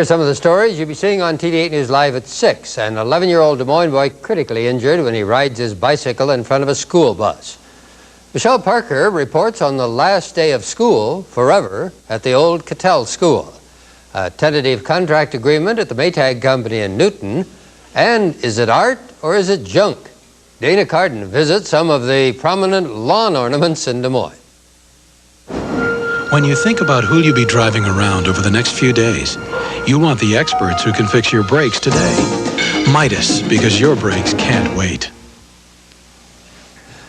Here's some of the stories you'll be seeing on TV8 News Live at 6. An 11-year-old Des Moines boy critically injured when he rides his bicycle in front of a school bus. Michelle Parker reports on the last day of school forever at the old Cattell School. A tentative contract agreement at the Maytag Company in Newton. And is it art or is it junk? Dana Carden visits some of the prominent lawn ornaments in Des Moines. When you think about who'll you be driving around over the next few days, you want the experts who can fix your brakes today. Midas, because your brakes can't wait.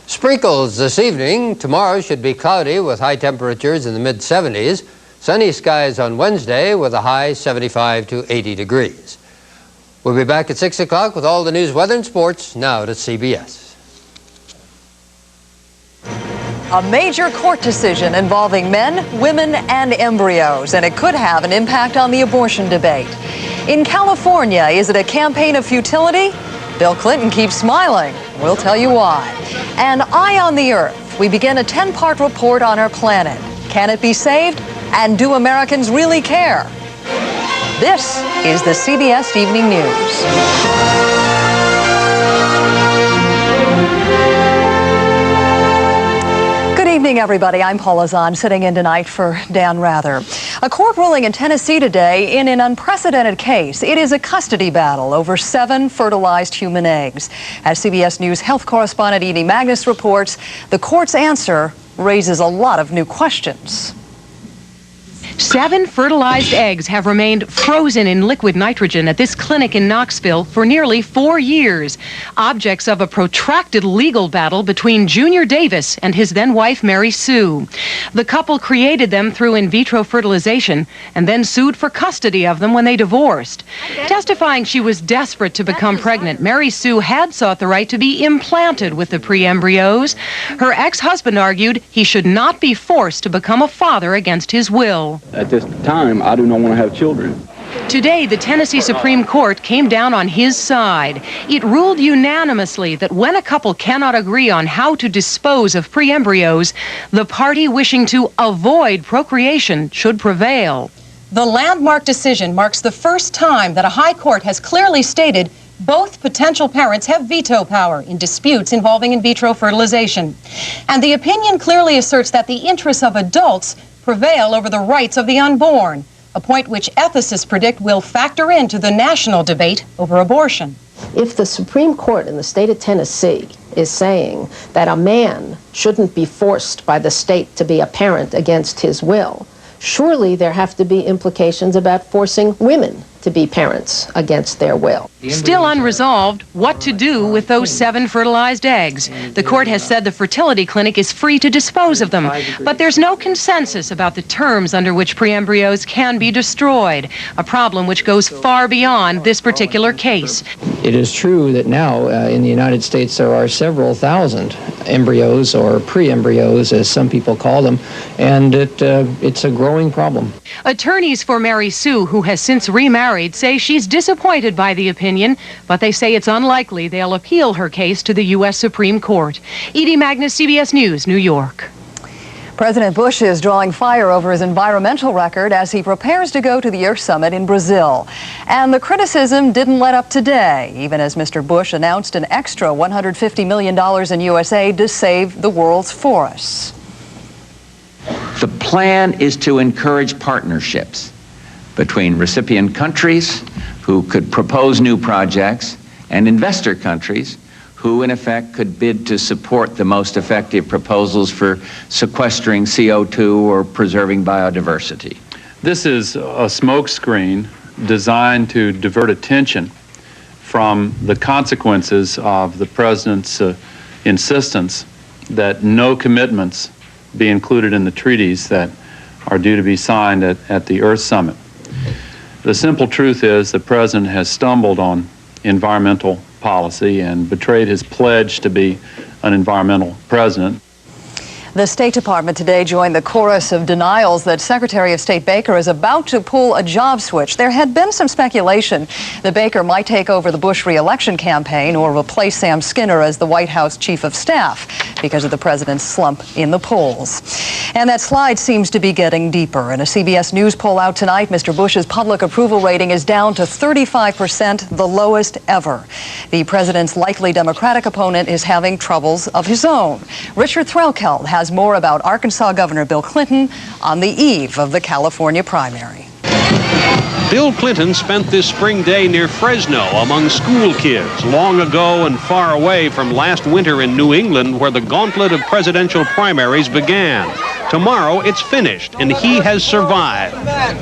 Sprinkles this evening. Tomorrow should be cloudy with high temperatures in the mid-70s. Sunny skies on Wednesday with a high 75 to 80 degrees. We'll be back at 6 o'clock with all the news, weather, and sports now to CBS. A major court decision involving men, women, and embryos, and it could have an impact on the abortion debate. In California, is it a campaign of futility? Bill Clinton keeps smiling. We'll tell you why. And Eye on the Earth. We begin a 10-part report on our planet. Can it be saved? And do Americans really care? This is the CBS Evening News. Good evening, everybody. I'm Paula Zahn, sitting in tonight for Dan Rather. A court ruling in Tennessee today in an unprecedented case. It is a custody battle over 7 fertilized human eggs. As CBS News health correspondent Edie Magnus reports, the court's answer raises a lot of new questions. 7 fertilized eggs have remained frozen in liquid nitrogen at this clinic in Knoxville for nearly 4 years, objects of a protracted legal battle between Junior Davis and his then-wife Mary Sue. The couple created them through in vitro fertilization and then sued for custody of them when they divorced. Testifying she was desperate to become pregnant, Mary Sue had sought the right to be implanted with the pre-embryos. Her ex-husband argued he should not be forced to become a father against his will. At this time, I do not want to have children. Today, the Tennessee Supreme Court came down on his side. It ruled unanimously that when a couple cannot agree on how to dispose of pre-embryos, the party wishing to avoid procreation should prevail. The landmark decision marks the first time that a high court has clearly stated both potential parents have veto power in disputes involving in vitro fertilization. And the opinion clearly asserts that the interests of adults prevail over the rights of the unborn, a point which ethicists predict will factor into the national debate over abortion. If the Supreme Court in the state of Tennessee is saying that a man shouldn't be forced by the state to be a parent against his will, surely there have to be implications about forcing women to be parents against their will. Still unresolved, what to do with those 7 fertilized eggs. The court has said the fertility clinic is free to dispose of them, but there's no consensus about the terms under which pre-embryos can be destroyed, a problem which goes far beyond this particular case. It is true that now in the United States there are several thousand embryos, or pre-embryos as some people call them, and it's a growing problem. Attorneys for Mary Sue, who has since remarried, say she's disappointed by the opinion, but they say it's unlikely they'll appeal her case to the U.S. Supreme Court. Edie Magnus, CBS News, New York. President Bush is drawing fire over his environmental record as he prepares to go to the Earth Summit in Brazil. And the criticism didn't let up today, even as Mr. Bush announced an extra $150 million in U.S. aid to save the world's forests. The plan is to encourage partnerships between recipient countries who could propose new projects and investor countries who, in effect, could bid to support the most effective proposals for sequestering CO2 or preserving biodiversity. This is a smokescreen designed to divert attention from the consequences of the president's insistence that no commitments be included in the treaties that are due to be signed at the Earth Summit. The simple truth is the president has stumbled on environmental policy and betrayed his pledge to be an environmental president. The State Department today joined the chorus of denials that Secretary of State Baker is about to pull a job switch. There had been some speculation that Baker might take over the Bush re-election campaign or replace Sam Skinner as the White House Chief of Staff because of the president's slump in the polls. And that slide seems to be getting deeper. In a CBS News poll out tonight, Mr. Bush's public approval rating is down to 35%, the lowest ever. The president's likely Democratic opponent is having troubles of his own. Richard Threlkeld has more about Arkansas Governor Bill Clinton on the eve of the California primary. Bill Clinton spent this spring day near Fresno among school kids, long ago and far away from last winter in New England, where the gauntlet of presidential primaries began. Tomorrow it's finished, and he has survived.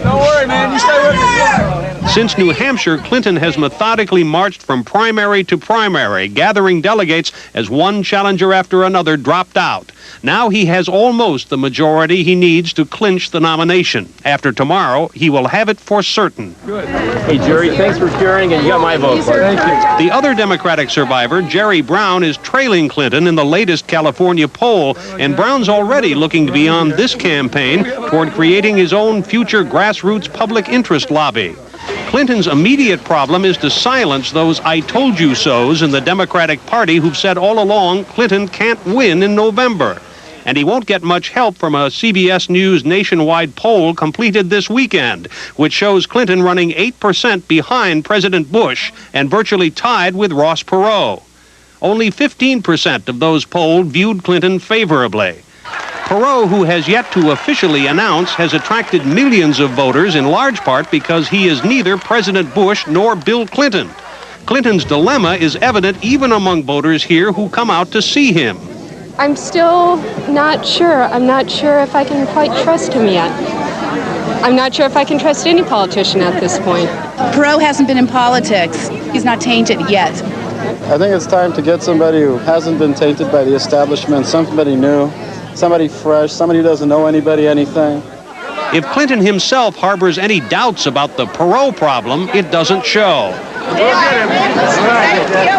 Don't worry, man. You stay with me. Since New Hampshire, Clinton has methodically marched from primary to primary, gathering delegates as one challenger after another dropped out. Now he has almost the majority he needs to clinch the nomination. After tomorrow, he will have it for certain. Good. Hey, Jerry, thanks for caring, and you got my vote. Thank you. The other Democratic survivor, Jerry Brown, is trailing Clinton in the latest California poll, and Brown's already looking beyond this campaign toward creating his own future grassroots public interest lobby. Clinton's immediate problem is to silence those I told you so's in the Democratic Party who've said all along Clinton can't win in November. And he won't get much help from a CBS News nationwide poll completed this weekend, which shows Clinton running 8% behind President Bush and virtually tied with Ross Perot. Only 15% of those polled viewed Clinton favorably. Perot, who has yet to officially announce, has attracted millions of voters in large part because he is neither President Bush nor Bill Clinton. Clinton's dilemma is evident even among voters here who come out to see him. I'm still not sure. I'm not sure if I can quite trust him yet. I'm not sure if I can trust any politician at this point. Perot hasn't been in politics. He's not tainted yet. I think it's time to get somebody who hasn't been tainted by the establishment, somebody new, somebody fresh, somebody who doesn't know anything. If Clinton himself harbors any doubts about the Perot problem, it doesn't show.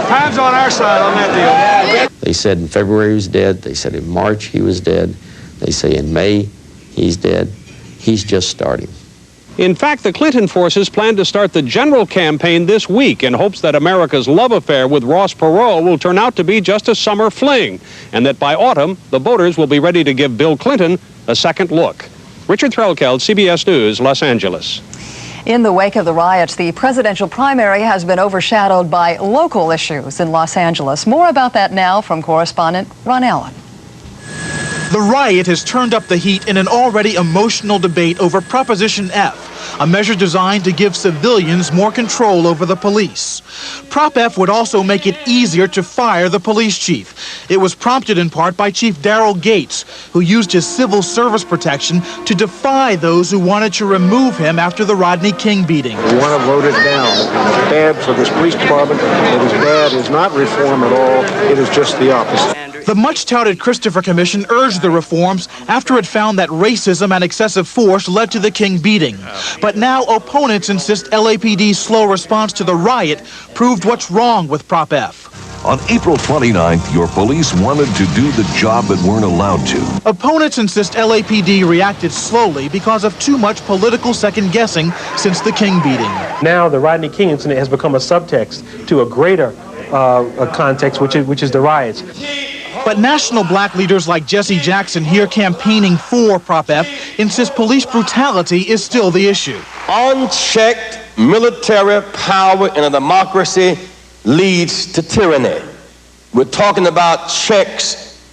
Time's on our side on that deal. They said in February he was dead. They said in March he was dead. They say in May he's dead. He's just starting. In fact, the Clinton forces plan to start the general campaign this week in hopes that America's love affair with Ross Perot will turn out to be just a summer fling, and that by autumn, the voters will be ready to give Bill Clinton a second look. Richard Threlkeld, CBS News, Los Angeles. In the wake of the riots, the presidential primary has been overshadowed by local issues in Los Angeles. More about that now from correspondent Ron Allen. The riot has turned up the heat in an already emotional debate over Proposition F, a measure designed to give civilians more control over the police. Prop F would also make it easier to fire the police chief. It was prompted in part by Chief Daryl Gates, who used his civil service protection to defy those who wanted to remove him after the Rodney King beating. We want to vote it down. It's bad for this police department. It is bad. It's not reform at all. It is just the opposite. The much-touted Christopher Commission urged the reforms after it found that racism and excessive force led to the King beating. But now opponents insist LAPD's slow response to the riot proved what's wrong with Prop F. On April 29th, your police wanted to do the job but weren't allowed to. Opponents insist LAPD reacted slowly because of too much political second-guessing since the King beating. Now the Rodney King incident has become a subtext to a greater context, which is the riots. But national black leaders like Jesse Jackson, here campaigning for Prop F, insist police brutality is still the issue. Unchecked military power in a democracy leads to tyranny. We're talking about checks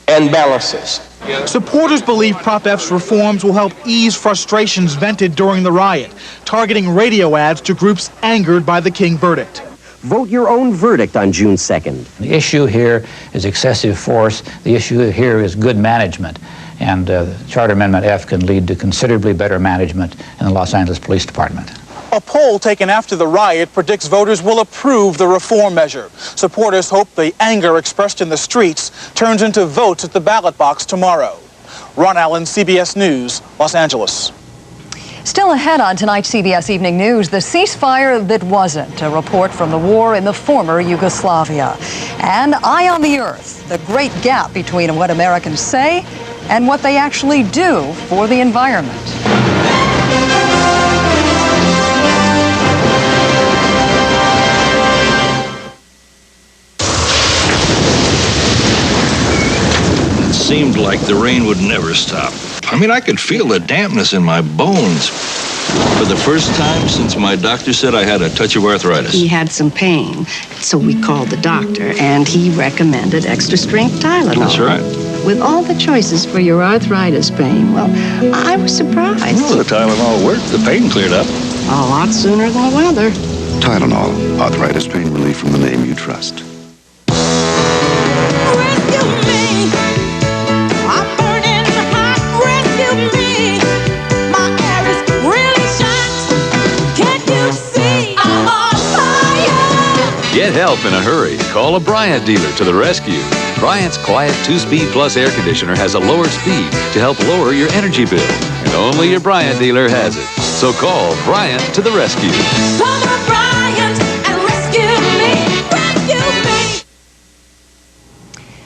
and balances. Supporters believe Prop F's reforms will help ease frustrations vented during the riot, targeting radio ads to groups angered by the King verdict. Vote your own verdict on June 2nd. The issue here is excessive force. The issue here is good management. And Charter Amendment F can lead to considerably better management in the Los Angeles Police Department. A poll taken after the riot predicts voters will approve the reform measure. Supporters hope the anger expressed in the streets turns into votes at the ballot box tomorrow. Ron Allen, CBS News, Los Angeles. Still ahead on tonight's CBS Evening News, the ceasefire that wasn't, a report from the war in the former Yugoslavia. And Eye on the Earth, the great gap between what Americans say and what they actually do for the environment. It seemed like the rain would never stop. I mean, I could feel the dampness in my bones. For the first time since my doctor said I had a touch of arthritis. He had some pain, so we called the doctor, and he recommended extra-strength Tylenol. That's right. With all the choices for your arthritis pain, well, I was surprised. Well, the Tylenol worked. The pain cleared up. A lot sooner than the weather. Tylenol, arthritis pain relief from the name you trust. Get help in a hurry. Call a Bryant dealer to the rescue. Bryant's quiet 2-speed plus air conditioner has a lower speed to help lower your energy bill. And only your Bryant dealer has it. So call Bryant to the rescue. Come on, Bryant, and rescue me. Rescue me.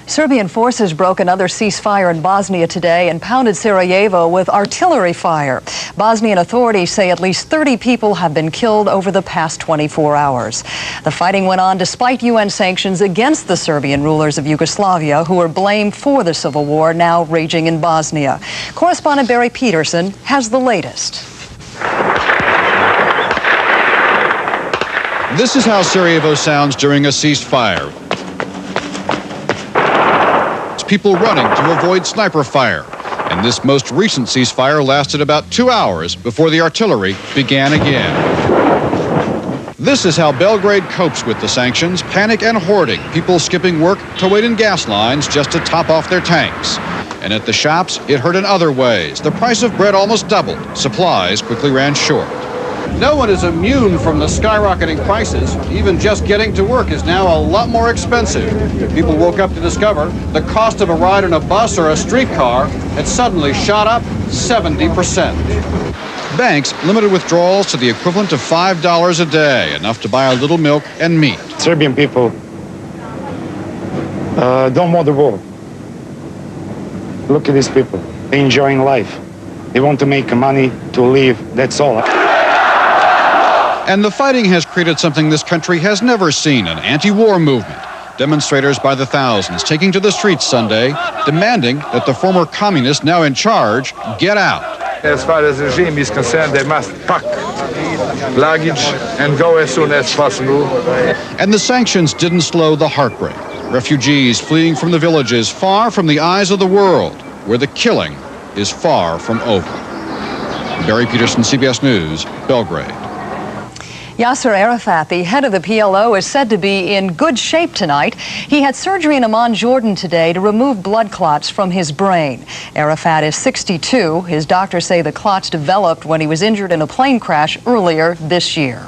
Serbian forces broke another ceasefire in Bosnia today and pounded Sarajevo with artillery fire. Bosnian authorities say at least 30 people have been killed over the past 24 hours. The fighting went on despite UN sanctions against the Serbian rulers of Yugoslavia, who are blamed for the civil war now raging in Bosnia. Correspondent Barry Peterson has the latest. This is how Sarajevo sounds during a ceasefire. People running to avoid sniper fire. And this most recent ceasefire lasted about 2 hours before the artillery began again. This is how Belgrade copes with the sanctions: panic and hoarding, people skipping work to wait in gas lines just to top off their tanks. And at the shops, it hurt in other ways. The price of bread almost doubled. Supplies quickly ran short. No one is immune from the skyrocketing prices. Even just getting to work is now a lot more expensive. People woke up to discover the cost of a ride on a bus or a streetcar had suddenly shot up 70%. Banks limited withdrawals to the equivalent of $5 a day, enough to buy a little milk and meat. Serbian people don't want the war. Look at these people. They're enjoying life. They want to make money to live. That's all. And the fighting has created something this country has never seen: an anti-war movement. Demonstrators by the thousands taking to the streets Sunday, demanding that the former communists now in charge get out. As far as the regime is concerned, they must pack luggage and go as soon as possible. And the sanctions didn't slow the heartbreak. Refugees fleeing from the villages far from the eyes of the world, where the killing is far from over. Barry Peterson, CBS News, Belgrade. Yasser Arafat, the head of the PLO, is said to be in good shape tonight. He had surgery in Amman, Jordan today to remove blood clots from his brain. Arafat is 62. His doctors say the clots developed when he was injured in a plane crash earlier this year.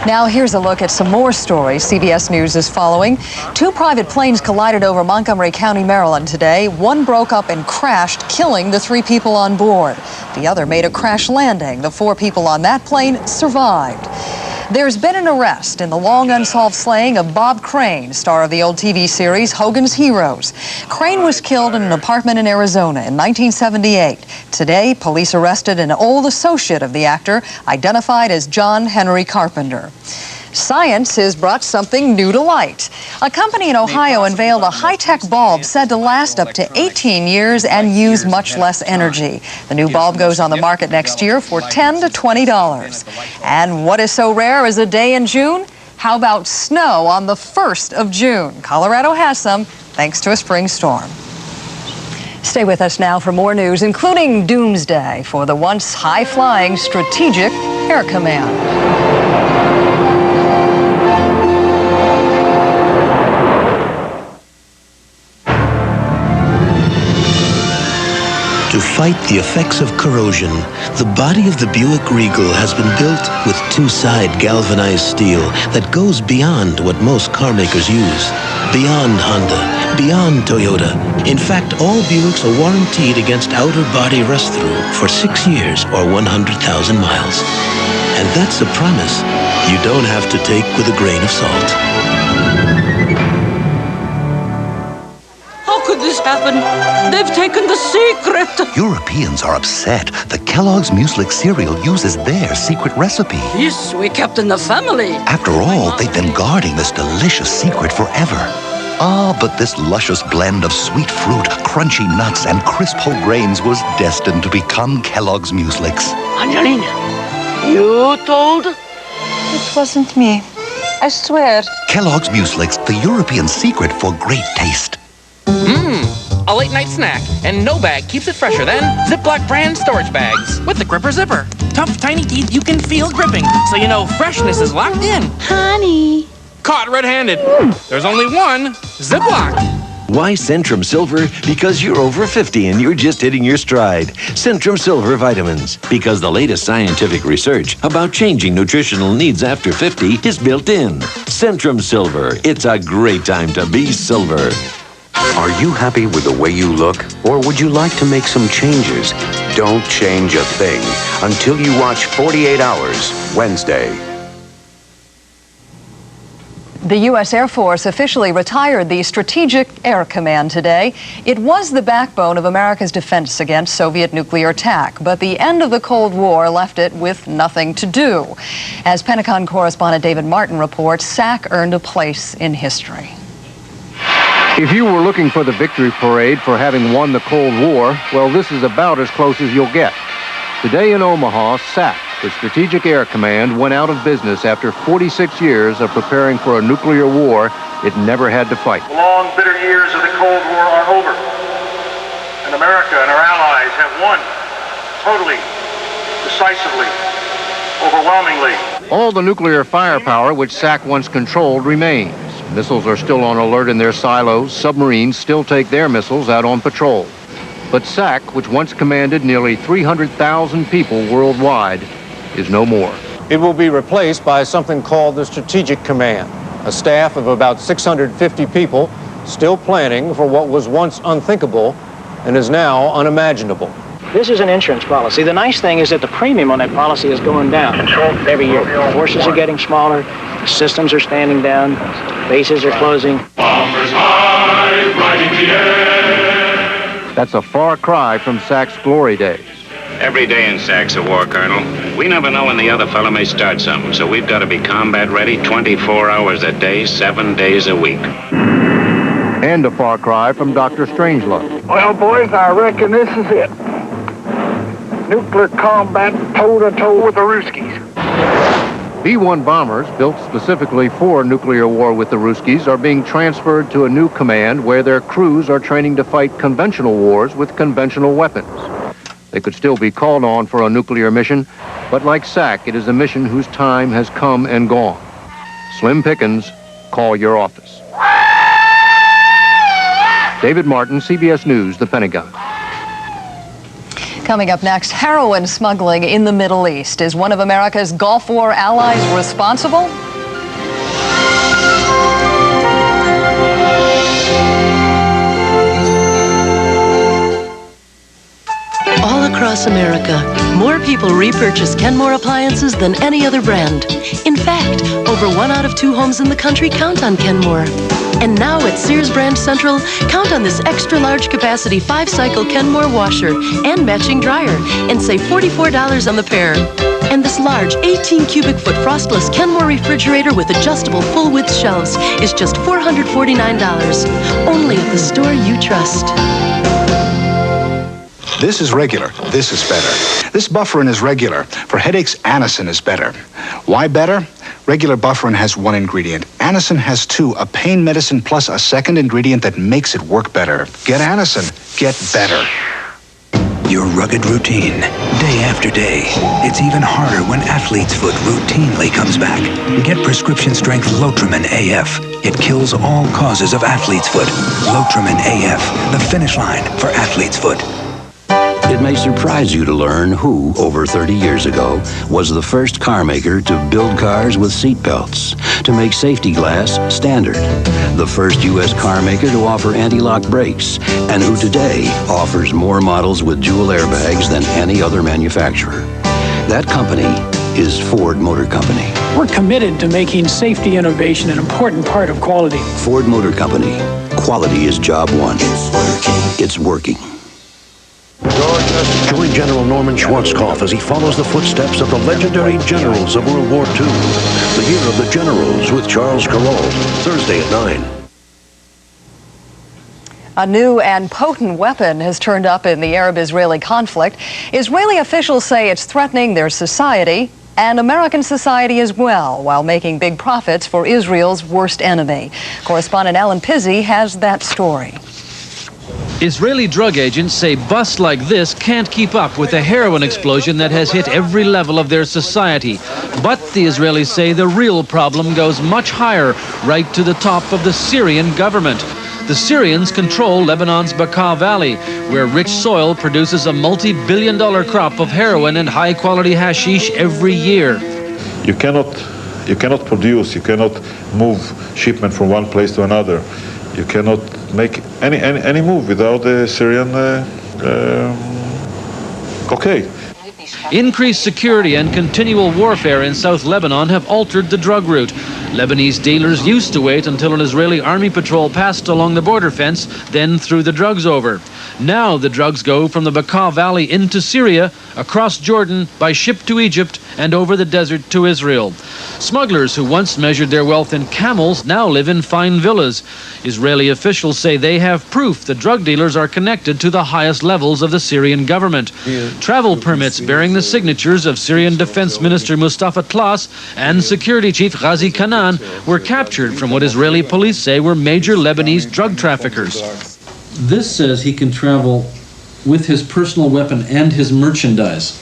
Now here's a look at some more stories CBS News is following. 2 private planes collided over Montgomery County, Maryland today. One broke up and crashed, killing the 3 people on board. The other made a crash landing. The 4 people on that plane survived. There's been an arrest in the long unsolved slaying of Bob Crane, star of the old TV series Hogan's Heroes. Crane was killed in an apartment in Arizona in 1978. Today, police arrested an old associate of the actor, identified as John Henry Carpenter. Science has brought something new to light. A company in Ohio unveiled a high-tech bulb said to last up to 18 years and use much less energy. The new bulb goes on the market next year for $10 to $20. And what is so rare as a day in June? How about snow on the 1st of June? Colorado has some, thanks to a spring storm. Stay with us now for more news, including doomsday for the once high-flying Strategic Air Command. To fight the effects of corrosion, the body of the Buick Regal has been built with 2-side galvanized steel that goes beyond what most car makers use. Beyond Honda, beyond Toyota. In fact, all Buicks are warranted against outer body rust-through for 6 years or 100,000 miles. And that's a promise you don't have to take with a grain of salt. happened. They've taken the secret. Europeans are upset. The Kellogg's Mueslix cereal uses their secret recipe. This we kept in the family. After all, they've been guarding this delicious secret forever. Ah, but this luscious blend of sweet fruit, crunchy nuts, and crisp whole grains was destined to become Kellogg's Mueslix. Angelina, you told? It wasn't me. I swear. Kellogg's Mueslix, the European secret for great taste. A late night snack, and no bag keeps it fresher than Ziploc brand storage bags with the gripper zipper. Tough, tiny teeth you can feel gripping, so you know freshness is locked in. Honey. Caught red-handed. There's only one Ziploc. Why Centrum Silver? Because you're over 50 and you're just hitting your stride. Centrum Silver vitamins. Because the latest scientific research about changing nutritional needs after 50 is built in. Centrum Silver. It's a great time to be silver. Are you happy with the way you look? Or would you like to make some changes? Don't change a thing until you watch 48 Hours, Wednesday. The U.S. Air Force officially retired the Strategic Air Command today. It was the backbone of America's defense against Soviet nuclear attack, but the end of the Cold War left it with nothing to do. As Pentagon correspondent David Martin reports, SAC earned a place in history. If you were looking for the victory parade for having won the Cold War, well, this is about as close as you'll get. Today in Omaha, SAC, the Strategic Air Command, went out of business after 46 years of preparing for a nuclear war it never had to fight. The long, bitter years of the Cold War are over, and America and our allies have won totally, decisively, overwhelmingly. All the nuclear firepower which SAC once controlled remains. Missiles are still on alert in their silos. Submarines still take their missiles out on patrol. But SAC, which once commanded nearly 300,000 people worldwide, is no more. It will be replaced by something called the Strategic Command, a staff of about 650 people still planning for what was once unthinkable and is now unimaginable. This is an insurance policy. The nice thing is that the premium on that policy is going down every year. Forces are getting smaller, the systems are standing down, bases are closing. Bombers high, right in the air. That's a far cry from SAC's glory days. Every day in SAC's a war, Colonel. We never know when the other fellow may start something, so we've got to be combat ready 24 hours a day, 7 days a week. And a far cry from Dr. Strangelove. Well, boys, I reckon this is it. Nuclear combat toe-to-toe with the Ruskies. B-1 bombers, built specifically for nuclear war with the Ruskies, are being transferred to a new command where their crews are training to fight conventional wars with conventional weapons. They could still be called on for a nuclear mission, but like SAC, it is a mission whose time has come and gone. Slim pickings, call your office. David Martin, CBS News, The Pentagon. Coming up next, heroin smuggling in the Middle East. Is one of America's Gulf War allies responsible? All across America, more people repurchase Kenmore appliances than any other brand. In fact, over 1 out of 2 homes in the country count on Kenmore. And now at Sears Brand Central, count on this extra large capacity 5-cycle Kenmore washer and matching dryer and save $44 on the pair. And this large 18 cubic foot frostless Kenmore refrigerator with adjustable full width shelves is just $449. Only at the store you trust. This is regular. This is better. This Bufferin is regular. For headaches, Anacin is better. Why better? Regular Bufferin has 1 ingredient. Anacin has 2, a pain medicine plus a second ingredient that makes it work better. Get Anacin. Get better. Your rugged routine, day after day. It's even harder when athlete's foot routinely comes back. Get prescription strength Lotrimin AF. It kills all causes of athlete's foot. Lotrimin AF, the finish line for athlete's foot. It may surprise you to learn who, over 30 years ago, was the first car maker to build cars with seat belts, to make safety glass standard, the first U.S. car maker to offer anti-lock brakes, and who today offers more models with dual airbags than any other manufacturer. That company is Ford Motor Company. We're committed to making safety innovation an important part of quality. Ford Motor Company, Quality is job one. It's working. Join General Norman Schwarzkopf as he follows the footsteps of the legendary generals of World War II. The Year of the Generals with Charles Carroll, Thursday at 9. A new and potent weapon has turned up in the Arab-Israeli conflict. Israeli officials say it's threatening their society and American society as well, while making big profits for Israel's worst enemy. Correspondent Alan Pizzi has that story. Israeli drug agents say busts like this can't keep up with the heroin explosion that has hit every level of their society. But the Israelis say the real problem goes much higher, right to the top of the Syrian government. The Syrians control Lebanon's Bekaa Valley, where rich soil produces a multi-billion-dollar crop of heroin and high-quality hashish every year. You cannot produce, you cannot move shipment from one place to another. You cannot make any move without the Syrian cocaine. Increased security and continual warfare in South Lebanon have altered the drug route. Lebanese dealers used to wait until an Israeli army patrol passed along the border fence, then threw the drugs over. Now the drugs go from the Bekaa Valley into Syria, across Jordan, by ship to Egypt, and over the desert to Israel. Smugglers who once measured their wealth in camels now live in fine villas. Israeli officials say they have proof the drug dealers are connected to the highest levels of the Syrian government. Travel permits bearing the signatures of Syrian Defense Minister Mustafa Tlass and Security Chief Ghazi Kanan were captured from what Israeli police say were major Lebanese drug traffickers. This says he can travel with his personal weapon and his merchandise.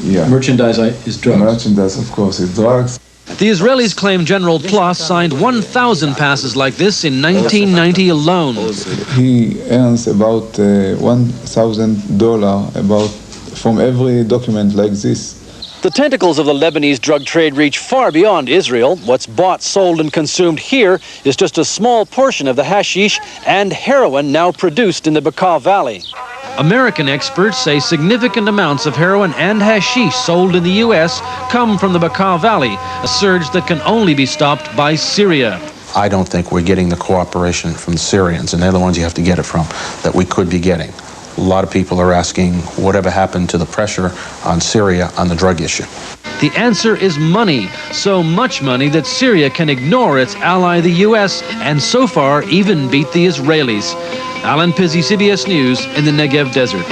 Yeah. Merchandise is drugs. Merchandise, of course, is drugs. The Israelis claim General Tlass signed 1,000 passes like this in 1990 alone. He earns about $1,000 from every document like this. The tentacles of the Lebanese drug trade reach far beyond Israel. What's bought, sold, and consumed here is just a small portion of the hashish and heroin now produced in the Bekaa Valley. American experts say significant amounts of heroin and hashish sold in the U.S. come from the Bekaa Valley, a surge that can only be stopped by Syria. I don't think we're getting the cooperation from the Syrians, and they're the ones you have to get it from, that we could be getting. A lot of people are asking whatever happened to the pressure on Syria on the drug issue. The answer is money, so much money that Syria can ignore its ally, the U.S., and so far even beat the Israelis. Alan Pizzi, CBS News, in the Negev Desert.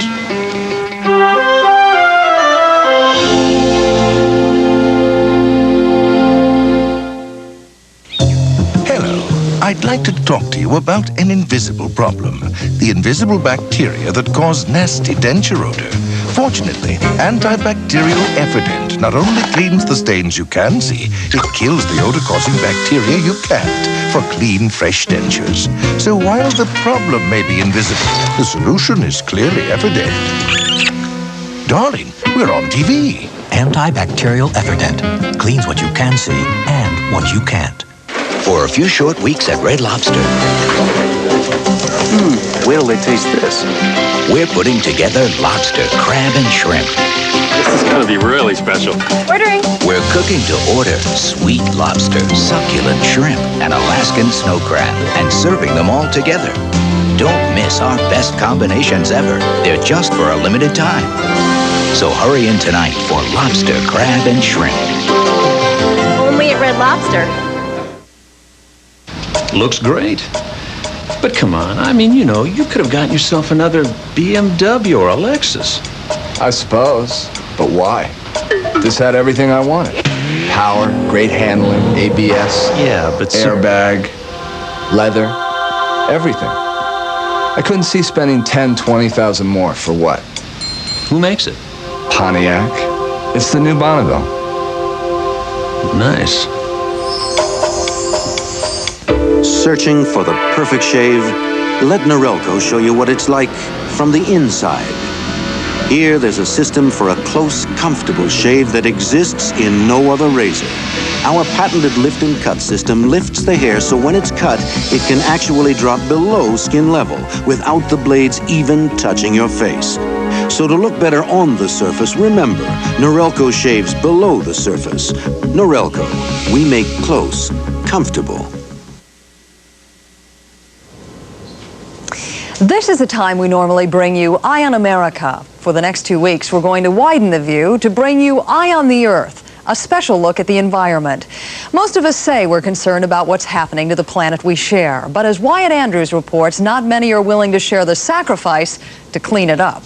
I'd like to talk to you about an invisible problem, the invisible bacteria that cause nasty denture odor. Fortunately, antibacterial Effident not only cleans the stains you can see, it kills the odor-causing bacteria you can't for clean, fresh dentures. So while the problem may be invisible, the solution is clearly evident. Darling, we're on TV. Antibacterial Effident cleans what you can see and what you can't. For a few short weeks at Red Lobster. Wait till they taste this. We're putting together lobster, crab, and shrimp. This is gonna be really special. Ordering. We're cooking to order sweet lobster, succulent shrimp, and Alaskan snow crab, and serving them all together. Don't miss our best combinations ever. They're just for a limited time. So hurry in tonight for lobster, crab, and shrimp. Only at Red Lobster. Looks great. But come on, I mean, you know, you could have gotten yourself another BMW or a Lexus. I suppose, but why? This had everything I wanted. Power, great handling, ABS, yeah, but airbag, leather, everything. I couldn't see spending 10, 20,000 more for what? Who makes it? Pontiac. It's the new Bonneville. Nice. Searching for the perfect shave? Let Norelco show you what it's like from the inside. Here, there's a system for a close, comfortable shave that exists in no other razor. Our patented lift and cut system lifts the hair so when it's cut, it can actually drop below skin level without the blades even touching your face. So to look better on the surface, remember, Norelco shaves below the surface. Norelco, we make close comfortable. This is the time we normally bring you Eye on America. For the next 2 weeks, we're going to widen the view to bring you Eye on the Earth, a special look at the environment. Most of us say we're concerned about what's happening to the planet we share. But as Wyatt Andrews reports, not many are willing to share the sacrifice to clean it up.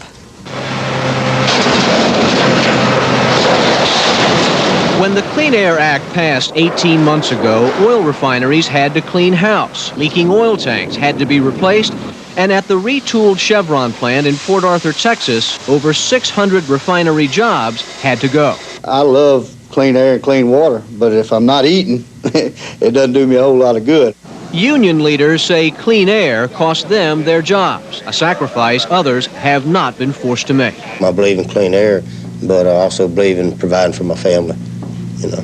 When the Clean Air Act passed 18 months ago, oil refineries had to clean house. Leaking oil tanks had to be replaced. And at the retooled Chevron plant in Port Arthur, Texas, over 600 refinery jobs had to go. I love clean air and clean water, but if I'm not eating, it doesn't do me a whole lot of good. Union leaders say clean air cost them their jobs, a sacrifice others have not been forced to make. I believe in clean air, but I also believe in providing for my family, you know.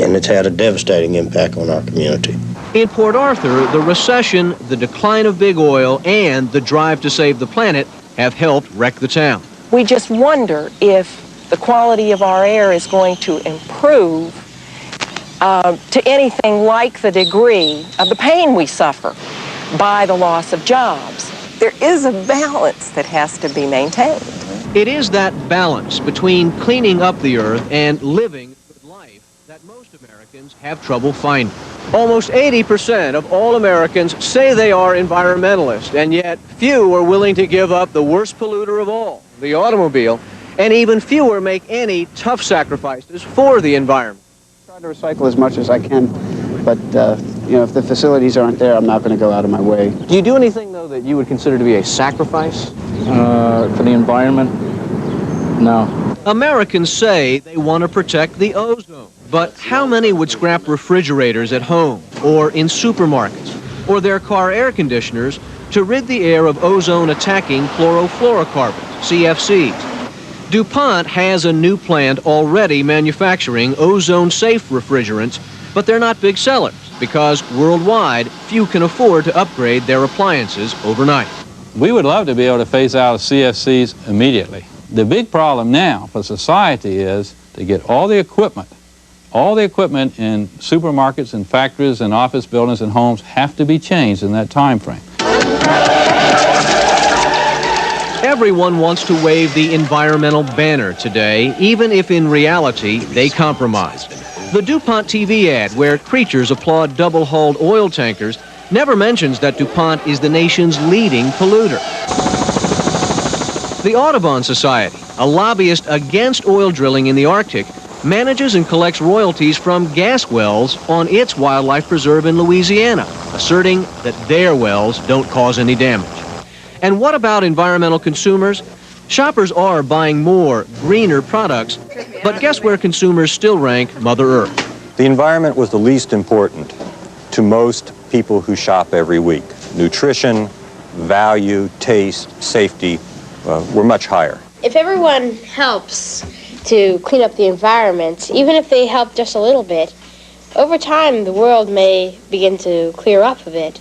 And it's had a devastating impact on our community. In Port Arthur, the recession, the decline of big oil, and the drive to save the planet have helped wreck the town. We just wonder if the quality of our air is going to improve to anything like the degree of the pain we suffer by the loss of jobs. There is a balance that has to be maintained. It is that balance between cleaning up the earth and living a good life that most Americans have trouble finding. Almost 80% of all Americans say they are environmentalists, and yet few are willing to give up the worst polluter of all, the automobile, and even fewer make any tough sacrifices for the environment. I try to recycle as much as I can, but you know, if the facilities aren't there, I'm not going to go out of my way. Do you do anything, though, that you would consider to be a sacrifice? For the environment, no. Americans say they want to protect the ozone. But how many would scrap refrigerators at home or in supermarkets or their car air conditioners to rid the air of ozone-attacking chlorofluorocarbons, CFCs? DuPont has a new plant already manufacturing ozone-safe refrigerants, but they're not big sellers because worldwide few can afford to upgrade their appliances overnight. We would love to be able to phase out CFCs immediately. The big problem now for society is to get all the equipment in supermarkets and factories and office buildings and homes have to be changed in that time frame. Everyone wants to wave the environmental banner today, even if in reality they compromised. The DuPont TV ad where creatures applaud double-hulled oil tankers never mentions that DuPont is the nation's leading polluter. The Audubon Society, a lobbyist against oil drilling in the Arctic, manages and collects royalties from gas wells on its wildlife preserve in Louisiana, asserting that their wells don't cause any damage. And what about environmental consumers? Shoppers are buying more, greener products, but guess where consumers still rank Mother Earth? The environment was the least important to most people who shop every week. Nutrition, value, taste, safety were much higher. If everyone helps to clean up the environment, even if they help just a little bit, over time the world may begin to clear up a bit,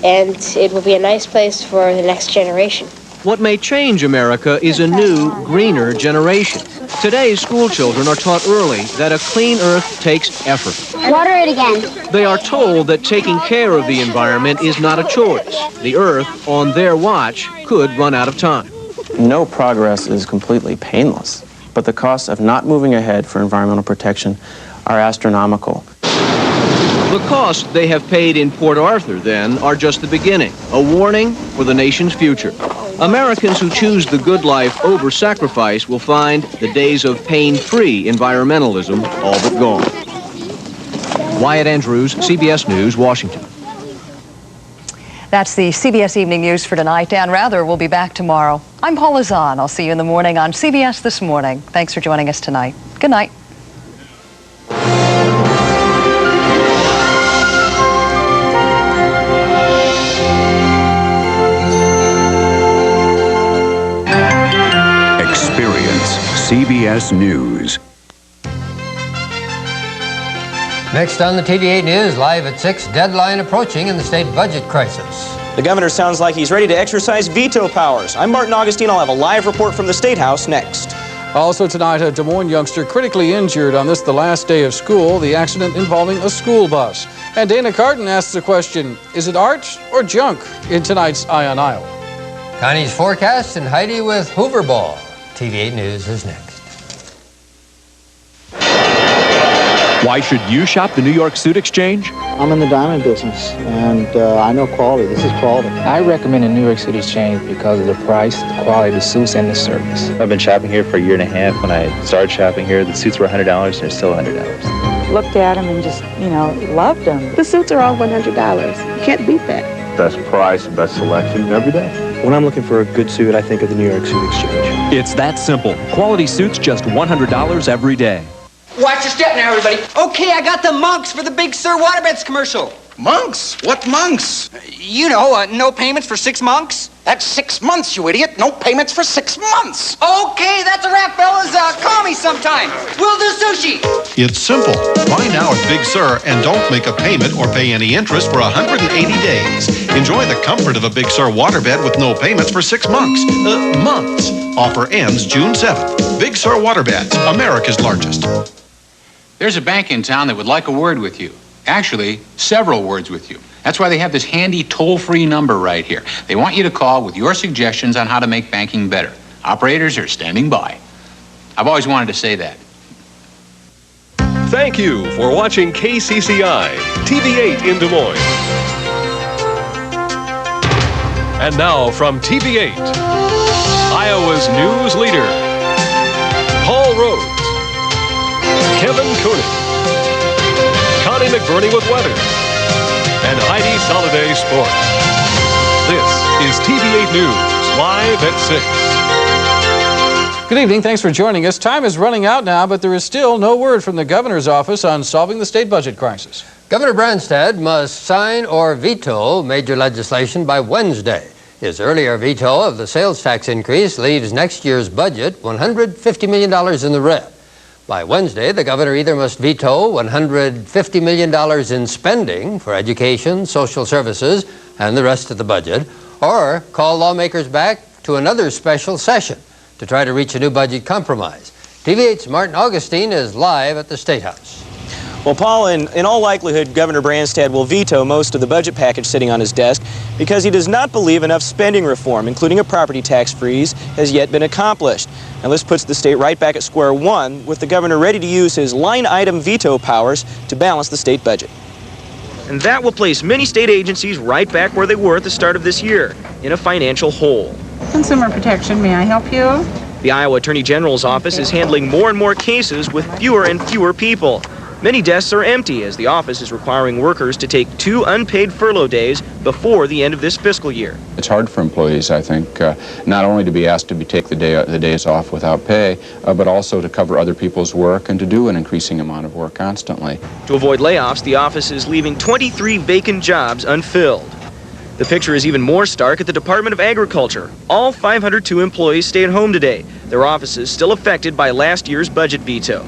and it will be a nice place for the next generation. What may change America is a new, greener generation. Today's school children are taught early that a clean earth takes effort. Water it again. They are told that taking care of the environment is not a choice. The earth, on their watch, could run out of time. No progress is completely painless, but the costs of not moving ahead for environmental protection are astronomical. The costs they have paid in Port Arthur, then, are just the beginning, a warning for the nation's future. Americans who choose the good life over sacrifice will find the days of pain-free environmentalism all but gone. Wyatt Andrews, CBS News, Washington. That's the CBS Evening News for tonight. Dan Rather will be back tomorrow. I'm Paula Zahn. I'll see you in the morning on CBS This Morning. Thanks for joining us tonight. Good night. Experience CBS News. Next on the TD8 News, live at 6, deadline approaching in the state budget crisis. The governor sounds like he's ready to exercise veto powers. I'm Martin Augustine. I'll have a live report from the State House next. Also tonight, a Des Moines youngster critically injured on this, the last day of school, the accident involving a school bus. And Dana Carden asks the question, is it art or junk, in tonight's Eye on Iowa? Connie's forecast and Heidi with Hoover Ball. TV8 News is next. Why should you shop the New York Suit Exchange? I'm in the diamond business, and I know quality. This is quality. I recommend the New York City Exchange because of the price, the quality of the suits, and the service. I've been shopping here for a year and a half. When I started shopping here, the suits were $100, and they're still $100. Looked at them and just, loved them. The suits are all $100. You can't beat that. Best price, best selection every day. When I'm looking for a good suit, I think of the New York Suit Exchange. It's that simple. Quality suits, just $100 every day. Watch your step now, everybody. Okay, I got the monks for the Big Sur Waterbeds commercial. Monks? What monks? You know, no payments for 6 months. That's 6 months, you idiot. No payments for 6 months. Okay, that's a wrap, fellas. Call me sometime. We'll do sushi. It's simple. Buy now at Big Sur and don't make a payment or pay any interest for 180 days. Enjoy the comfort of a Big Sur waterbed with no payments for 6 months. Months. Offer ends June 7th. Big Sur Waterbeds, America's largest. There's a bank in town that would like a word with you. Actually, several words with you. That's why they have this handy toll-free number right here. They want you to call with your suggestions on how to make banking better. Operators are standing by. I've always wanted to say that. Thank you for watching KCCI, TV8 in Des Moines. And now from TV8, Iowa's news leader, Paul Rhodes, Kevin Koenig, Connie McBurney with weather, and Heidi Soliday sports. This is TV8 News, live at 6. Good evening. Thanks for joining us. Time is running out now, but there is still no word from the governor's office on solving the state budget crisis. Governor Branstad must sign or veto major legislation by Wednesday. His earlier veto of the sales tax increase leaves next year's budget $150 million in the red. By Wednesday, the governor either must veto $150 million in spending for education, social services, and the rest of the budget, or call lawmakers back to another special session to try to reach a new budget compromise. TV8's Martin Augustine is live at the State House. Well, Paul, in all likelihood, Governor Branstad will veto most of the budget package sitting on his desk because he does not believe enough spending reform, including a property tax freeze, has yet been accomplished. Now, this puts the state right back at square one, with the governor ready to use his line-item veto powers to balance the state budget. And that will place many state agencies right back where they were at the start of this year, in a financial hole. Consumer Protection, may I help you? The Iowa Attorney General's office is handling more and more cases with fewer and fewer people. Many desks are empty as the office is requiring workers to take 2 unpaid furlough days before the end of this fiscal year. It's hard for employees, I think, not only to be asked to take the days off without pay, but also to cover other people's work and to do an increasing amount of work constantly. To avoid layoffs, the office is leaving 23 vacant jobs unfilled. The picture is even more stark at the Department of Agriculture. All 502 employees stay at home today, their offices still affected by last year's budget veto.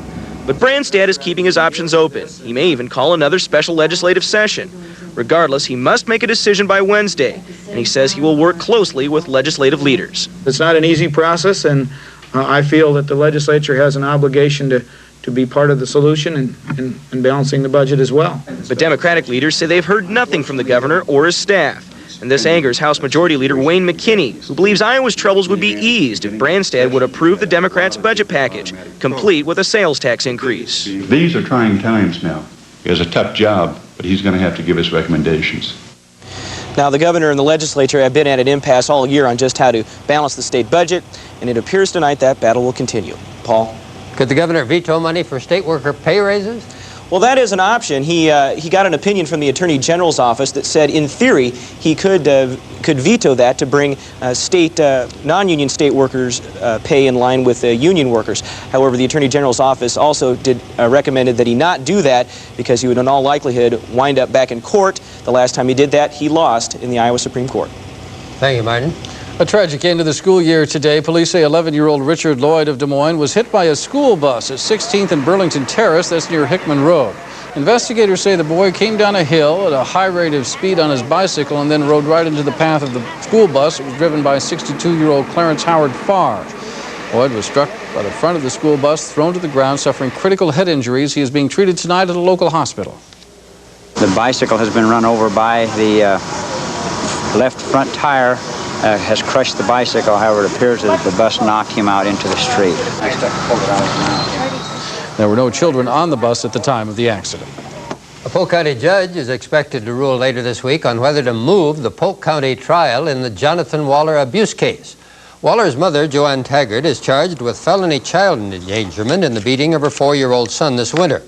But Branstad is keeping his options open. He may even call another special legislative session. Regardless, he must make a decision by Wednesday, and he says he will work closely with legislative leaders. It's not an easy process, and I feel that the legislature has an obligation to be part of the solution and balancing the budget as well. But Democratic leaders say they've heard nothing from the governor or his staff. And this angers House Majority Leader Wayne McKinney, who believes Iowa's troubles would be eased if Branstad would approve the Democrats' budget package, complete with a sales tax increase. These are trying times now. He has a tough job, but he's going to have to give his recommendations. Now, the governor and the legislature have been at an impasse all year on just how to balance the state budget, and it appears tonight that battle will continue. Paul? Could the governor veto money for state worker pay raises? Well, that is an option. He got an opinion from the Attorney General's office that said, in theory, he could veto that to bring non-union state workers' pay in line with union workers. However, the Attorney General's office also recommended that he not do that because he would in all likelihood wind up back in court. The last time he did that, he lost in the Iowa Supreme Court. Thank you, Martin. A tragic end to the school year today. Police say 11-year-old Richard Lloyd of Des Moines was hit by a school bus at 16th and Burlington Terrace, that's near Hickman Road. Investigators say the boy came down a hill at a high rate of speed on his bicycle and then rode right into the path of the school bus. It was driven by 62-year-old Clarence Howard Farr. Lloyd was struck by the front of the school bus, thrown to the ground, suffering critical head injuries. He is being treated tonight at a local hospital. The bicycle has been run over by the left front tire. Has crushed the bicycle. However, it appears that the bus knocked him out into the street. There were no children on the bus at the time of the accident. A Polk County judge is expected to rule later this week on whether to move the Polk County trial in the Jonathan Waller abuse case. Waller's mother, Joanne Taggart, is charged with felony child endangerment in the beating of her 4-year-old son this winter.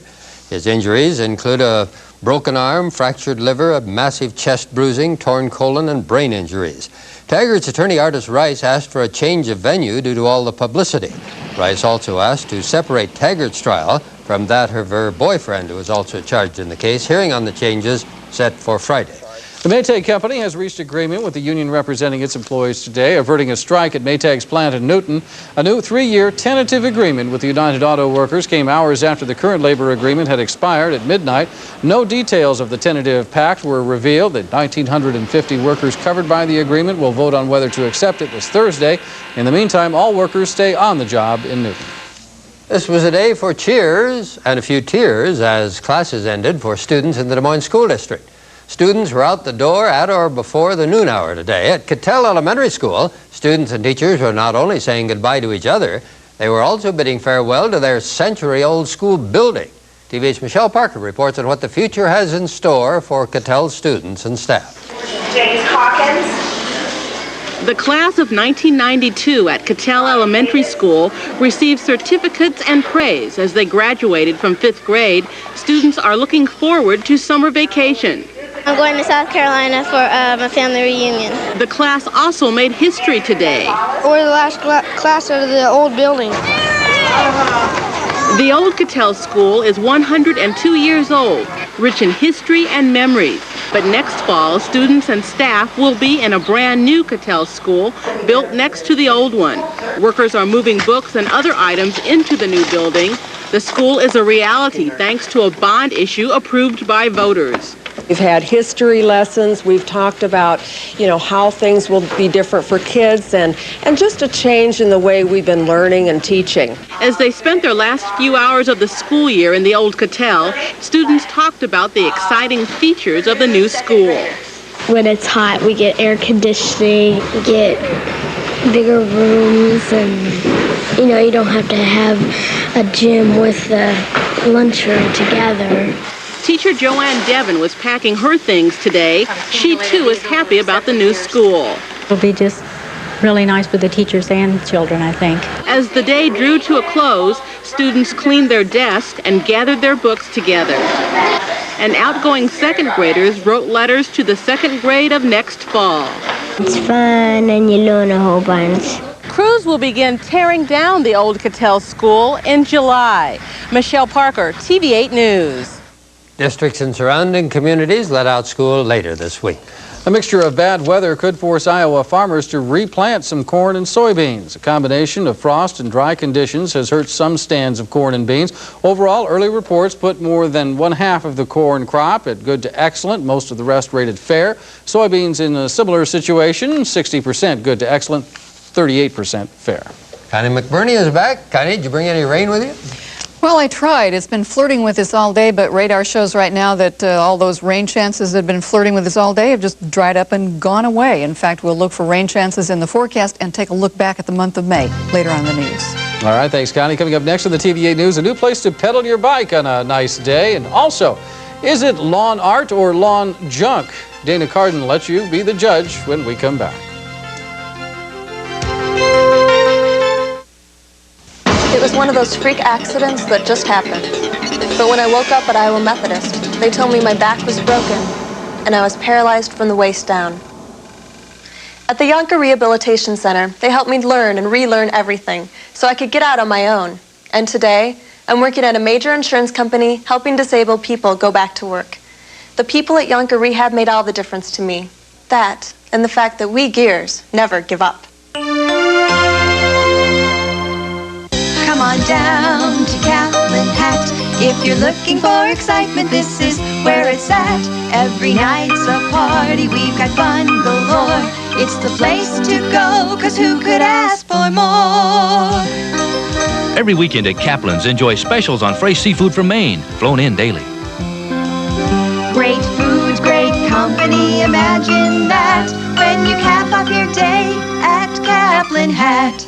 His injuries include a broken arm, fractured liver, a massive chest bruising, torn colon, and brain injuries. Taggart's attorney, Artis Rice, asked for a change of venue due to all the publicity. Rice also asked to separate Taggart's trial from that of her boyfriend, who was also charged in the case. Hearing on the changes set for Friday. The Maytag Company has reached agreement with the union representing its employees today, averting a strike at Maytag's plant in Newton. A new 3-year tentative agreement with the United Auto Workers came hours after the current labor agreement had expired at midnight. No details of the tentative pact were revealed. The 1,950 workers covered by the agreement will vote on whether to accept it this Thursday. In the meantime, all workers stay on the job in Newton. This was a day for cheers and a few tears as classes ended for students in the Des Moines School District. Students were out the door at or before the noon hour today. At Cattell Elementary School, students and teachers were not only saying goodbye to each other, they were also bidding farewell to their century-old school building. TV's Michelle Parker reports on what the future has in store for Cattell's students and staff. James Hawkins. The class of 1992 at Cattell Elementary School received certificates and praise as they graduated from 5th grade. Students are looking forward to summer vacation. I'm going to South Carolina for a family reunion. The class also made history today. We're the last class out of the old building. The old Cattell School is 102 years old, rich in history and memories. But next fall, students and staff will be in a brand new Cattell School built next to the old one. Workers are moving books and other items into the new building. The school is a reality thanks to a bond issue approved by voters. We've had history lessons. We've talked about, how things will be different for kids and just a change in the way we've been learning and teaching. As they spent their last few hours of the school year in the old Cattell, students talked about the exciting features of the new school. When it's hot, we get air conditioning, we get bigger rooms, and, you don't have to have a gym with the lunchroom together. Teacher Joanne Devon was packing her things today. She, too, is happy about the new school. It'll be just really nice for the teachers and children, I think. As the day drew to a close, students cleaned their desks and gathered their books together. And outgoing second graders wrote letters to the second grade of next fall. It's fun and you learn a whole bunch. Crews will begin tearing down the old Cattell School in July. Michelle Parker, TV8 News. Districts in surrounding communities let out school later this week. A mixture of bad weather could force Iowa farmers to replant some corn and soybeans. A combination of frost and dry conditions has hurt some stands of corn and beans. Overall, early reports put more than 1/2 of the corn crop at good to excellent, most of the rest rated fair. Soybeans in a similar situation, 60% good to excellent, 38% fair. Connie McBurney is back. Connie, did you bring any rain with you? Well, I tried. It's been flirting with us all day, but radar shows right now that all those rain chances that have been flirting with us all day have just dried up and gone away. In fact, we'll look for rain chances in the forecast and take a look back at the month of May later on in the news. All right, thanks, Connie. Coming up next on the TVA News, a new place to pedal your bike on a nice day. And also, is it lawn art or lawn junk? Dana Carden lets you be the judge when we come back. It was one of those freak accidents that just happened. But when I woke up at Iowa Methodist, they told me my back was broken and I was paralyzed from the waist down. At the Yonker Rehabilitation Center, they helped me learn and relearn everything so I could get out on my own. And today, I'm working at a major insurance company helping disabled people go back to work. The people at Yonker Rehab made all the difference to me. That, and the fact that we Gears never give up. Come on down to Calvin Hat. If you're looking for excitement, this is where it's at. Every night's a party, we've got fun galore. It's the place to go, 'cause who could ask for more? Every weekend at Kaplan's, enjoy specials on fresh seafood from Maine, flown in daily. Great foods, great company, imagine that when you cap off your day at Kaplan Hat.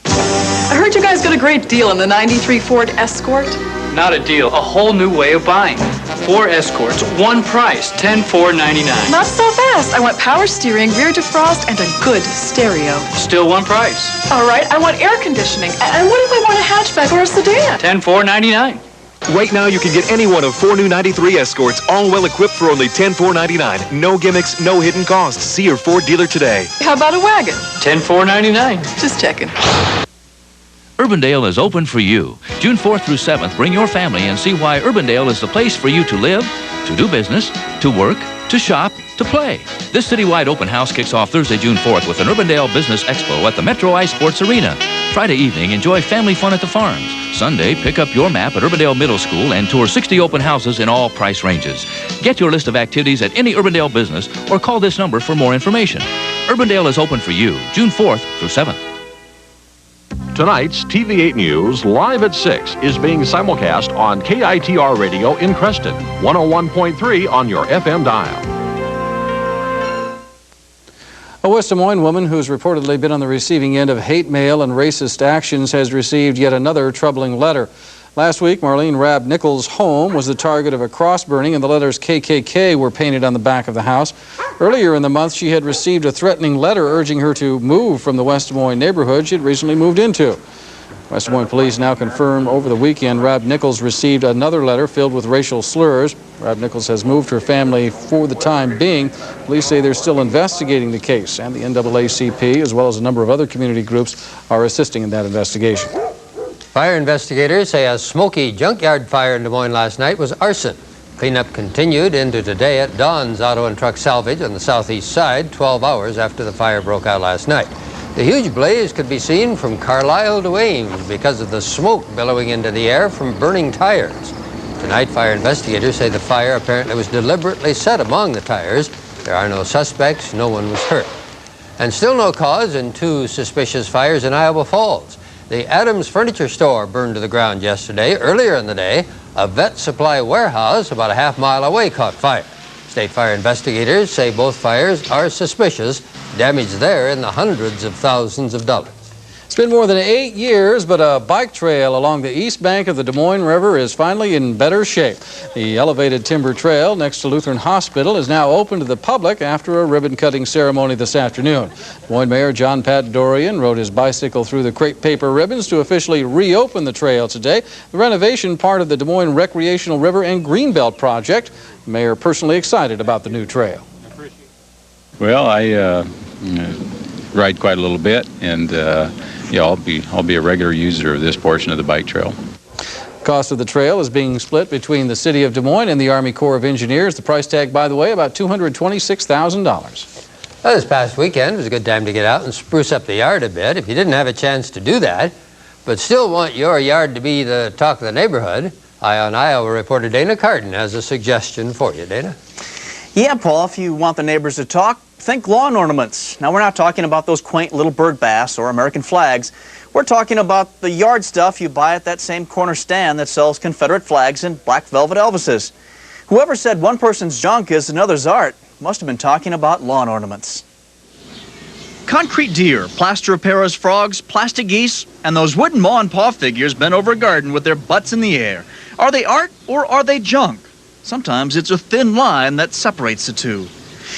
I heard you guys got a great deal on the '93 Ford Escort. Not a deal, a whole new way of buying. 4 Escorts, one price, $10,499. Not so fast. I want power steering, rear defrost, and a good stereo. Still one price. All right, I want air conditioning. And what if I want a hatchback or a sedan? $10,499. Right now, you can get any one of 4 new 93 Escorts, all well-equipped for only $10,499. No gimmicks, no hidden costs. See your Ford dealer today. How about a wagon? $10,499. Just checking. Urbandale is open for you. June 4th through 7th, bring your family and see why Urbandale is the place for you to live, to do business, to work, to shop, to play. This citywide open house kicks off Thursday, June 4th with an Urbandale Business Expo at the Metro Ice Sports Arena. Friday evening, enjoy family fun at the farms. Sunday, pick up your map at Urbandale Middle School and tour 60 open houses in all price ranges. Get your list of activities at any Urbandale business or call this number for more information. Urbandale is open for you, June 4th through 7th. Tonight's TV8 News, live at 6, is being simulcast on KITR Radio in Creston, 101.3 on your FM dial. A West Des Moines woman who's reportedly been on the receiving end of hate mail and racist actions has received yet another troubling letter. Last week, Marlene Rabb Nichols' home was the target of a cross burning and the letters KKK were painted on the back of the house. Earlier in the month, she had received a threatening letter urging her to move from the West Des Moines neighborhood she had recently moved into. West Des Moines police now confirm over the weekend Rabb Nichols received another letter filled with racial slurs. Rabb Nichols has moved her family for the time being. Police say they're still investigating the case, and the NAACP, as well as a number of other community groups, are assisting in that investigation. Fire investigators say a smoky junkyard fire in Des Moines last night was arson. Cleanup continued into today at Dawn's Auto and Truck Salvage on the southeast side, 12 hours after the fire broke out last night. The huge blaze could be seen from Carlisle to Ames because of the smoke billowing into the air from burning tires. Tonight, fire investigators say the fire apparently was deliberately set among the tires. There are no suspects, no one was hurt. And still no cause in 2 suspicious fires in Iowa Falls. The Adams Furniture Store burned to the ground yesterday. Earlier in the day, a vet supply warehouse about a half-mile away caught fire. State fire investigators say both fires are suspicious. Damage there in the hundreds of thousands of dollars. It's been more than 8 years, but a bike trail along the east bank of the Des Moines River is finally in better shape. The elevated timber trail next to Lutheran Hospital is now open to the public after a ribbon-cutting ceremony this afternoon. Des Moines Mayor John Pat Dorian rode his bicycle through the crepe paper ribbons to officially reopen the trail today. The renovation part of the Des Moines Recreational River and Greenbelt project. The mayor personally excited about the new trail. Well, I ride quite a little bit, and yeah, I'll be a regular user of this portion of the bike trail. Cost of the trail is being split between the City of Des Moines and the Army Corps of Engineers. The price tag, by the way, about $226,000. Well, this past weekend was a good time to get out and spruce up the yard a bit. If you didn't have a chance to do that, but still want your yard to be the talk of the neighborhood, Eye on Iowa reporter Dana Carden has a suggestion for you. Dana? Yeah, Paul, if you want the neighbors to talk, think lawn ornaments. Now, we're not talking about those quaint little bird baths or American flags. We're talking about the yard stuff you buy at that same corner stand that sells Confederate flags and black velvet Elvises. Whoever said one person's junk is another's art must have been talking about lawn ornaments. Concrete deer, plaster of Paris frogs, plastic geese, and those wooden ma and pa figures bent over a garden with their butts in the air. Are they art or are they junk? Sometimes it's a thin line that separates the two.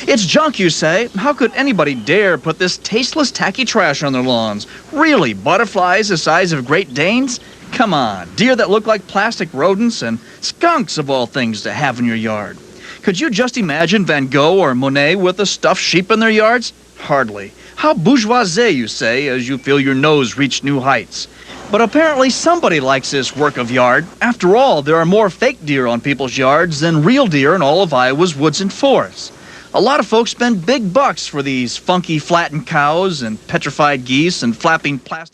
It's junk, you say. How could anybody dare put this tasteless, tacky trash on their lawns? Really, butterflies the size of Great Danes? Come on, deer that look like plastic rodents and skunks of all things to have in your yard. Could you just imagine Van Gogh or Monet with a stuffed sheep in their yards? Hardly. How bourgeoisie, you say, as you feel your nose reach new heights. But apparently somebody likes this work of yard. After all, there are more fake deer on people's yards than real deer in all of Iowa's woods and forests. A lot of folks spend big bucks for these funky flattened cows and petrified geese and flapping plastic